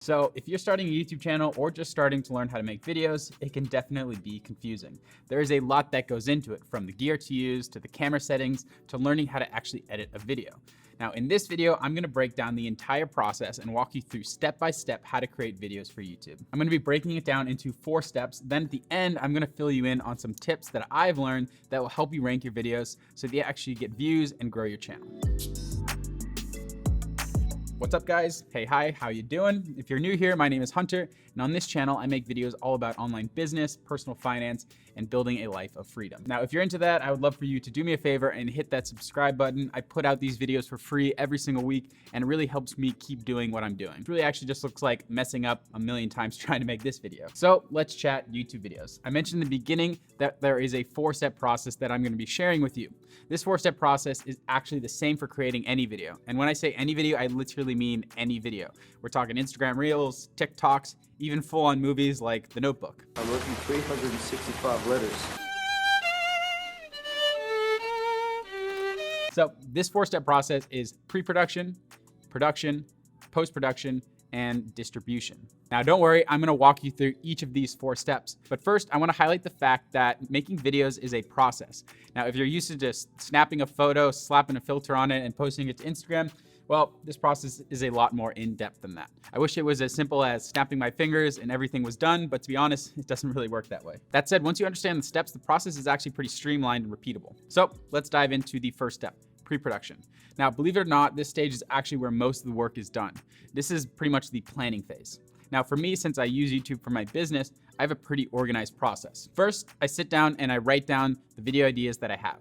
So if you're starting a YouTube channel or just starting to learn how to make videos, it can definitely be confusing. There is a lot that goes into it, from the gear to use, to the camera settings, to learning how to actually edit a video. Now in this video, I'm gonna break down the entire process and walk you through step-by-step how to create videos for YouTube. I'm gonna be breaking it down into 4 steps. Then at the end, I'm gonna fill you in on some tips that I've learned that will help you rank your videos so that you actually get views and grow your channel. What's up guys? Hey, hi, how you doing? If you're new here, my name is Hunter, and on this channel, I make videos all about online business, personal finance, and building a life of freedom. Now, if you're into that, I would love for you to do me a favor and hit that subscribe button. I put out these videos for free every single week, and it really helps me keep doing what I'm doing. It really actually just looks like messing up a million times trying to make this video. So let's chat YouTube videos. I mentioned in the beginning that there is a 4-step process that I'm gonna be sharing with you. This 4-step process is actually the same for creating any video. And when I say any video, I literally mean any video. We're talking Instagram Reels, TikToks, even full-on movies like The Notebook. I'm working 365 letters. So this 4-step process is pre-production, production, post-production, and distribution. Now don't worry, I'm gonna walk you through each of these 4 steps. But first, I wanna highlight the fact that making videos is a process. Now, if you're used to just snapping a photo, slapping a filter on it, and posting it to Instagram, well, this process is a lot more in-depth than that. I wish it was as simple as snapping my fingers and everything was done, but to be honest, it doesn't really work that way. That said, once you understand the steps, the process is actually pretty streamlined and repeatable. So let's dive into the first step, pre-production. Now, believe it or not, this stage is actually where most of the work is done. This is pretty much the planning phase. Now, for me, since I use YouTube for my business, I have a pretty organized process. First, I sit down and I write down the video ideas that I have.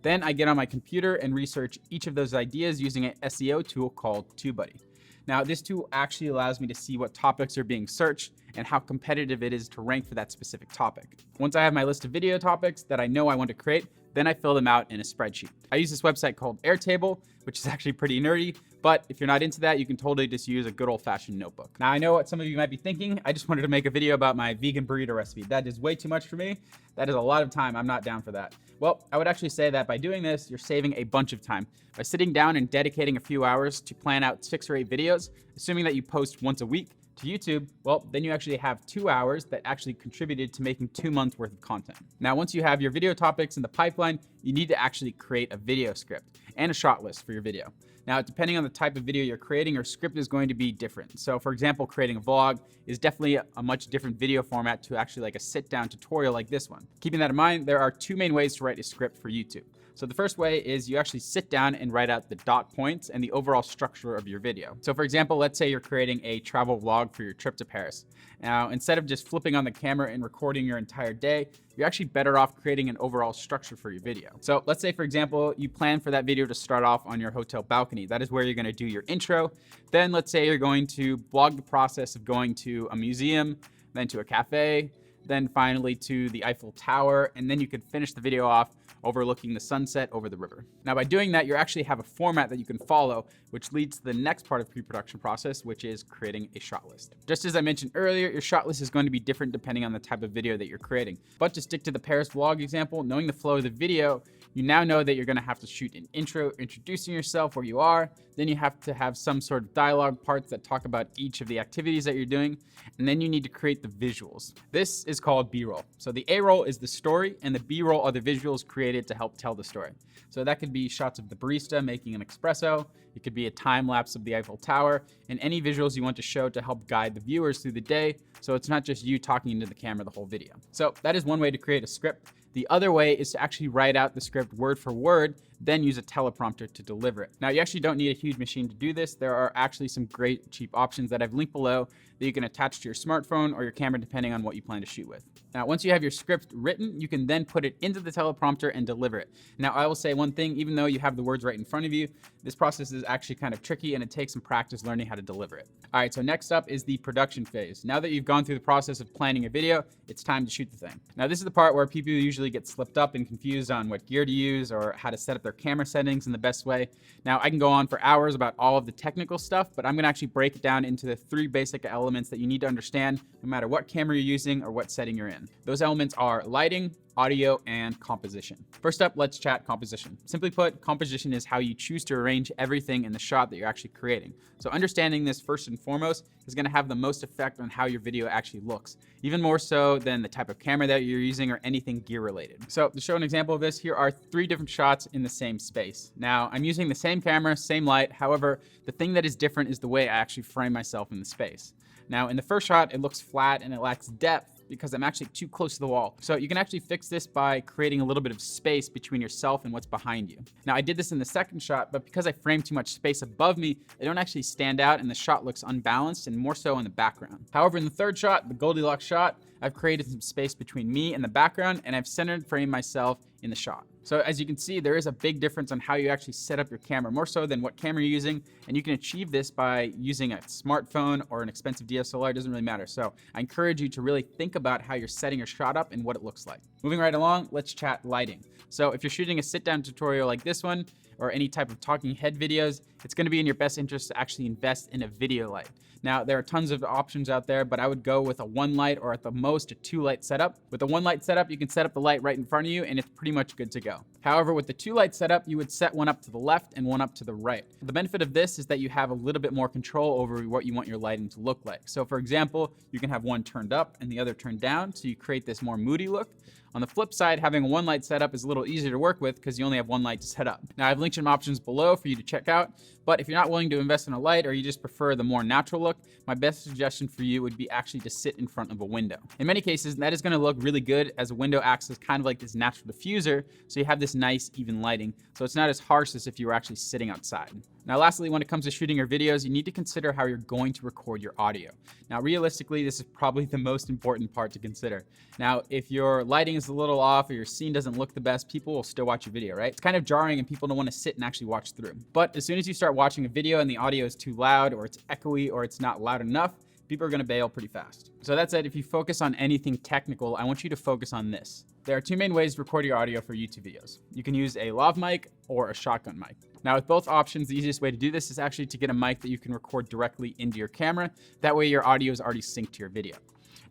Then I get on my computer and research each of those ideas using an SEO tool called TubeBuddy. Now, this tool actually allows me to see what topics are being searched and how competitive it is to rank for that specific topic. Once I have my list of video topics that I know I want to create, then I fill them out in a spreadsheet. I use this website called Airtable, which is actually pretty nerdy, but if you're not into that, you can totally just use a good old-fashioned notebook. Now, I know what some of you might be thinking. I just wanted to make a video about my vegan burrito recipe. That is way too much for me. That is a lot of time. I'm not down for that. Well, I would actually say that by doing this, you're saving a bunch of time. By sitting down and dedicating a few hours to plan out 6 or 8 videos, assuming that you post once a week to YouTube, well, then you actually have 2 hours that actually contributed to making 2 months worth of content. Now, once you have your video topics in the pipeline, you need to actually create a video script and a shot list for your video. Now, depending on the type of video you're creating, your script is going to be different. So for example, creating a vlog is definitely a much different video format to actually like a sit-down tutorial like this one. Keeping that in mind, there are 2 main ways to write a script for YouTube. So the first way is you actually sit down and write out the dot points and the overall structure of your video. So for example, let's say you're creating a travel vlog for your trip to Paris. Now, instead of just flipping on the camera and recording your entire day, you're actually better off creating an overall structure for your video. So let's say, for example, you plan for that video to start off on your hotel balcony. That is where you're gonna do your intro. Then let's say you're going to blog the process of going to a museum, then to a cafe, then finally to the Eiffel Tower, and then you could finish the video off overlooking the sunset over the river. Now, by doing that, you actually have a format that you can follow, which leads to the next part of pre-production process, which is creating a shot list. Just as I mentioned earlier, your shot list is going to be different depending on the type of video that you're creating. But to stick to the Paris vlog example, knowing the flow of the video, you now know that you're gonna have to shoot an intro introducing yourself, where you are. Then you have to have some sort of dialogue parts that talk about each of the activities that you're doing. And then you need to create the visuals. This is called B-roll. So the A-roll is the story, and the B-roll are the visuals created to help tell the story. So that could be shots of the barista making an espresso. It could be a time lapse of the Eiffel Tower, and any visuals you want to show to help guide the viewers through the day. So it's not just you talking into the camera the whole video. So that is one way to create a script. The other way is to actually write out the script word for word, then use a teleprompter to deliver it. Now, you actually don't need a huge machine to do this. There are actually some great cheap options that I've linked below that you can attach to your smartphone or your camera, depending on what you plan to shoot with. Now, once you have your script written, you can then put it into the teleprompter and deliver it. Now, I will say one thing, even though you have the words right in front of you, this process is actually kind of tricky and it takes some practice learning how to deliver it. All right, so next up is the production phase. Now that you've gone through the process of planning a video, it's time to shoot the thing. Now, this is the part where people usually get slipped up and confused on what gear to use or how to set up their camera settings in the best way. Now, I can go on for hours about all of the technical stuff, but I'm gonna actually break it down into the 3 basic elements that you need to understand no matter what camera you're using or what setting you're in. Those elements are lighting, audio, and composition. First up, let's chat composition. Simply put, composition is how you choose to arrange everything in the shot that you're actually creating. So understanding this first and foremost is going to have the most effect on how your video actually looks, even more so than the type of camera that you're using or anything gear related. So to show an example of this, here are 3 different shots in the same space. Now I'm using the same camera, same light. However, the thing that is different is the way I actually frame myself in the space. Now in the first shot, it looks flat and it lacks depth because I'm actually too close to the wall. So you can actually fix this by creating a little bit of space between yourself and what's behind you. Now I did this in the second shot, but because I framed too much space above me, they don't actually stand out and the shot looks unbalanced and more so in the background. However, in the third shot, the Goldilocks shot, I've created some space between me and the background, and I've centered framed myself in the shot. So as you can see, there is a big difference on how you actually set up your camera, more so than what camera you're using. And you can achieve this by using a smartphone or an expensive DSLR, it doesn't really matter. So I encourage you to really think about how you're setting your shot up and what it looks like. Moving right along, let's chat lighting. So if you're shooting a sit-down tutorial like this one, or any type of talking head videos, it's gonna be in your best interest to actually invest in a video light. Now, there are tons of options out there, but I would go with a 1 light or at the most a 2 light setup. With a 1 light setup, you can set up the light right in front of you and it's pretty much good to go. However, with the 2 light setup, you would set one up to the left and one up to the right. The benefit of this is that you have a little bit more control over what you want your lighting to look like. So for example, you can have one turned up and the other turned down, so you create this more moody look. On the flip side, having a 1 light setup is a little easier to work with because you only have 1 light to set up. Now I've linked some options below for you to check out, but if you're not willing to invest in a light or you just prefer the more natural look, my best suggestion for you would be actually to sit in front of a window. In many cases, that is going to look really good as a window acts as kind of like this natural diffuser, so you have this nice even lighting, so it's not as harsh as if you were actually sitting outside. Now lastly, when it comes to shooting your videos, you need to consider how you're going to record your audio. Now realistically, this is probably the most important part to consider. Now if your lighting is a little off or your scene doesn't look the best, people will still watch your video, right? It's kind of jarring and people don't want to sit and actually watch through. But as soon as you start watching a video and the audio is too loud or it's echoey or it's not loud enough, people are going to bail pretty fast. So that said, if you focus on anything technical, I want you to focus on this. There are 2 main ways to record your audio for YouTube videos. You can use a lav mic or a shotgun mic. Now with both options, the easiest way to do this is actually to get a mic that you can record directly into your camera. That way your audio is already synced to your video.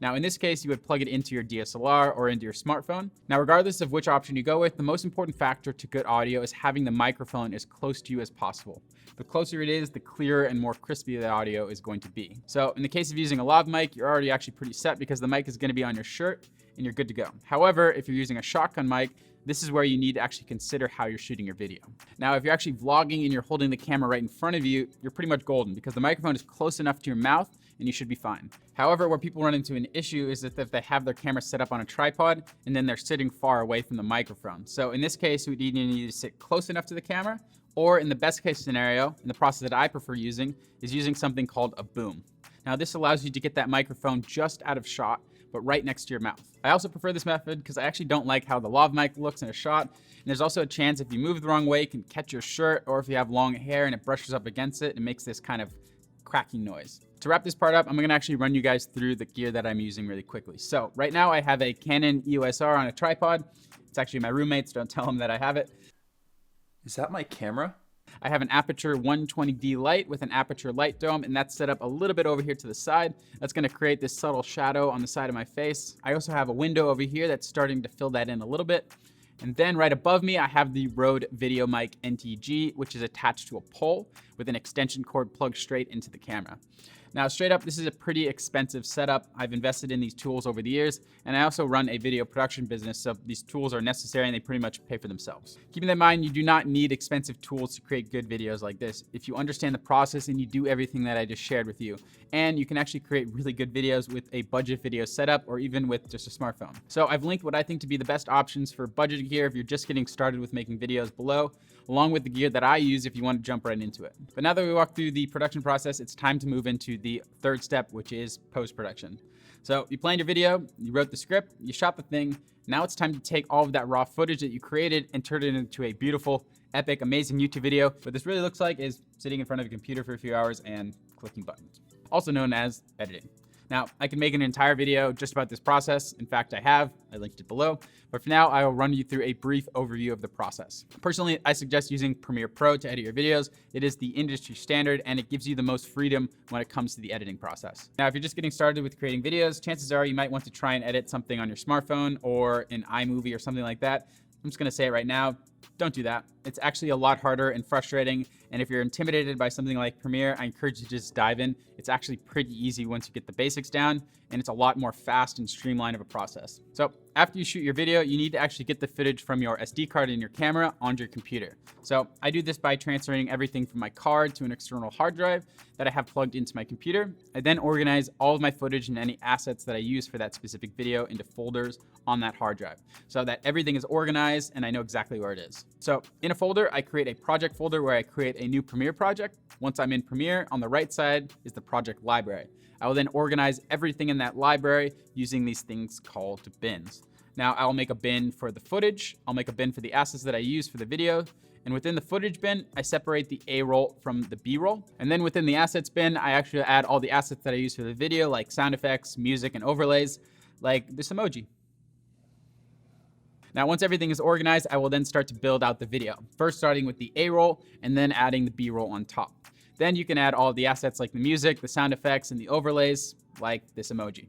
Now in this case, you would plug it into your DSLR or into your smartphone. Now regardless of which option you go with, the most important factor to good audio is having the microphone as close to you as possible. The closer it is, the clearer and more crispy the audio is going to be. So in the case of using a lav mic, you're already actually pretty set because the mic is going to be on your shirt and you're good to go. However, if you're using a shotgun mic, this is where you need to actually consider how you're shooting your video. Now, if you're actually vlogging and you're holding the camera right in front of you, you're pretty much golden because the microphone is close enough to your mouth and you should be fine. However, where people run into an issue is that if they have their camera set up on a tripod and then they're sitting far away from the microphone. So in this case, you would either need to sit close enough to the camera, or in the best case scenario, and the process that I prefer using, is using something called a boom. Now this allows you to get that microphone just out of shot, but right next to your mouth. I also prefer this method because I actually don't like how the lav mic looks in a shot. And there's also a chance if you move the wrong way, it can catch your shirt, or if you have long hair and it brushes up against it, it makes this kind of cracking noise. To wrap this part up, I'm gonna actually run you guys through the gear that I'm using really quickly. So right now I have a Canon EOS R on a tripod. It's actually my roommate's, don't tell him that I have it. Is that my camera? I have an Aperture 120D light with an Aperture light dome, and that's set up a little bit over here to the side. That's gonna create this subtle shadow on the side of my face. I also have a window over here that's starting to fill that in a little bit. And then right above me, I have the Rode VideoMic NTG, which is attached to a pole with an extension cord plugged straight into the camera. Now, straight up, this is a pretty expensive setup. I've invested in these tools over the years, and I also run a video production business, so these tools are necessary and they pretty much pay for themselves. Keeping that in mind, you do not need expensive tools to create good videos like this if you understand the process and you do everything that I just shared with you. And you can actually create really good videos with a budget video setup or even with just a smartphone. So I've linked what I think to be the best options for budget gear if you're just getting started with making videos below, along with the gear that I use if you want to jump right into it. But now that we walked through the production process, it's time to move into the third step, which is post-production. So you planned your video, you wrote the script, you shot the thing. Now it's time to take all of that raw footage that you created and turn it into a beautiful, epic, amazing YouTube video. What this really looks like is sitting in front of a computer for a few hours and clicking buttons, also known as editing. Now, I can make an entire video just about this process. In fact, I linked it below. But for now, I will run you through a brief overview of the process. Personally, I suggest using Premiere Pro to edit your videos. It is the industry standard, and it gives you the most freedom when it comes to the editing process. Now, if you're just getting started with creating videos, chances are you might want to try and edit something on your smartphone or an iMovie or something like that. I'm just gonna say it right now, don't do that. It's actually a lot harder and frustrating. And if you're intimidated by something like Premiere, I encourage you to just dive in. It's actually pretty easy once you get the basics down, and it's a lot more fast and streamlined of a process. So after you shoot your video, you need to actually get the footage from your SD card in your camera onto your computer. So I do this by transferring everything from my card to an external hard drive that I have plugged into my computer. I then organize all of my footage and any assets that I use for that specific video into folders on that hard drive so that everything is organized and I know exactly where it is. So in a folder, I create a project folder where I create a new Premiere project. Once I'm in Premiere, on the right side is the project library. I will then organize everything in that library using these things called bins. Now I'll make a bin for the footage. I'll make a bin for the assets that I use for the video. And within the footage bin, I separate the A roll from the B roll. And then within the assets bin, I actually add all the assets that I use for the video, like sound effects, music, and overlays, like this emoji. Now, once everything is organized, I will then start to build out the video. First starting with the A roll and then adding the B roll on top. Then you can add all the assets like the music, the sound effects, and the overlays like this emoji.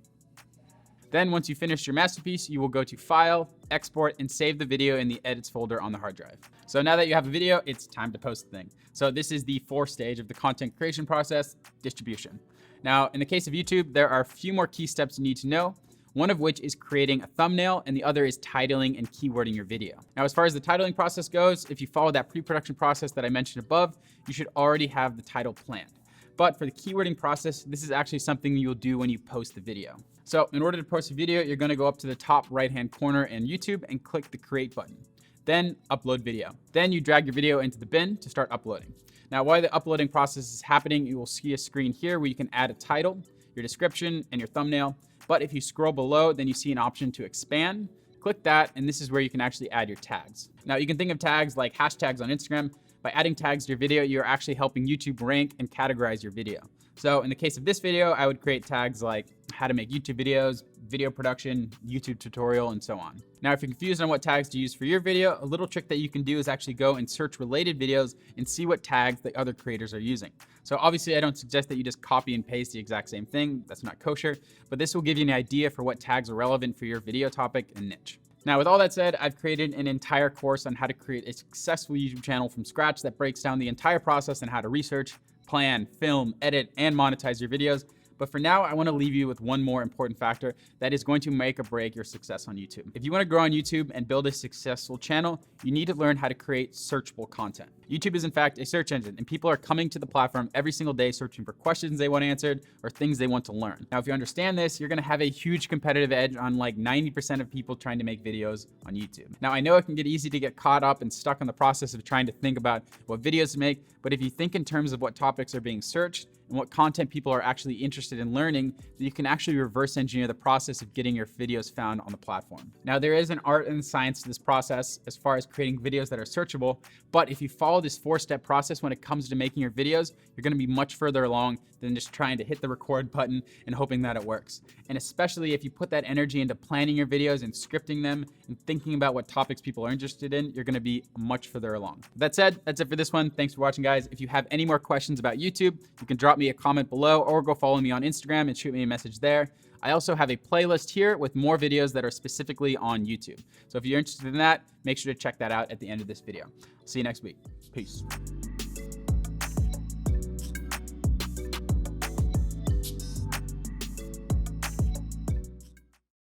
Then once you finish your masterpiece, you will go to File, Export, and save the video in the Edits folder on the hard drive. So now that you have a video, it's time to post the thing. So this is the fourth stage of the content creation process, distribution. Now, in the case of YouTube, there are a few more key steps you need to know. One of which is creating a thumbnail, and the other is titling and keywording your video. Now, as far as the titling process goes, if you follow that pre-production process that I mentioned above, you should already have the title planned. But for the keywording process, this is actually something you'll do when you post the video. So in order to post a video, you're gonna go up to the top right-hand corner in YouTube and click the Create button. Then Upload Video. Then you drag your video into the bin to start uploading. Now, while the uploading process is happening, you will see a screen here where you can add a title, your description, and your thumbnail. But if you scroll below, then you see an option to expand. Click that, and this is where you can actually add your tags. Now, you can think of tags like hashtags on Instagram. By adding tags to your video, you're actually helping YouTube rank and categorize your video. So in the case of this video, I would create tags like how to make YouTube videos, video production, YouTube tutorial, and so on. Now, if you're confused on what tags to use for your video, a little trick that you can do is actually go and search related videos and see what tags the other creators are using. So obviously, I don't suggest that you just copy and paste the exact same thing. That's not kosher, but this will give you an idea for what tags are relevant for your video topic and niche. Now, with all that said, I've created an entire course on how to create a successful YouTube channel from scratch that breaks down the entire process on how to research, plan, film, edit, and monetize your videos. But for now, I want to leave you with one more important factor that is going to make or break your success on YouTube. If you want to grow on YouTube and build a successful channel, you need to learn how to create searchable content. YouTube is in fact a search engine, and people are coming to the platform every single day searching for questions they want answered or things they want to learn. Now, if you understand this, you're going to have a huge competitive edge on like 90% of people trying to make videos on YouTube. Now, I know it can get easy to get caught up and stuck in the process of trying to think about what videos to make, but if you think in terms of what topics are being searched and what content people are actually interested in learning, then you can actually reverse engineer the process of getting your videos found on the platform. Now, there is an art and science to this process as far as creating videos that are searchable, but if you follow this 4-step process when it comes to making your videos, you're gonna be much further along than just trying to hit the record button and hoping that it works. And especially if you put that energy into planning your videos and scripting them and thinking about what topics people are interested in, you're gonna be much further along. That said, that's it for this one. Thanks for watching, guys. If you have any more questions about YouTube, you can drop me a comment below or go follow me on Instagram and shoot me a message there. I also have a playlist here with more videos that are specifically on YouTube. So if you're interested in that, make sure to check that out at the end of this video. See you next week. Peace.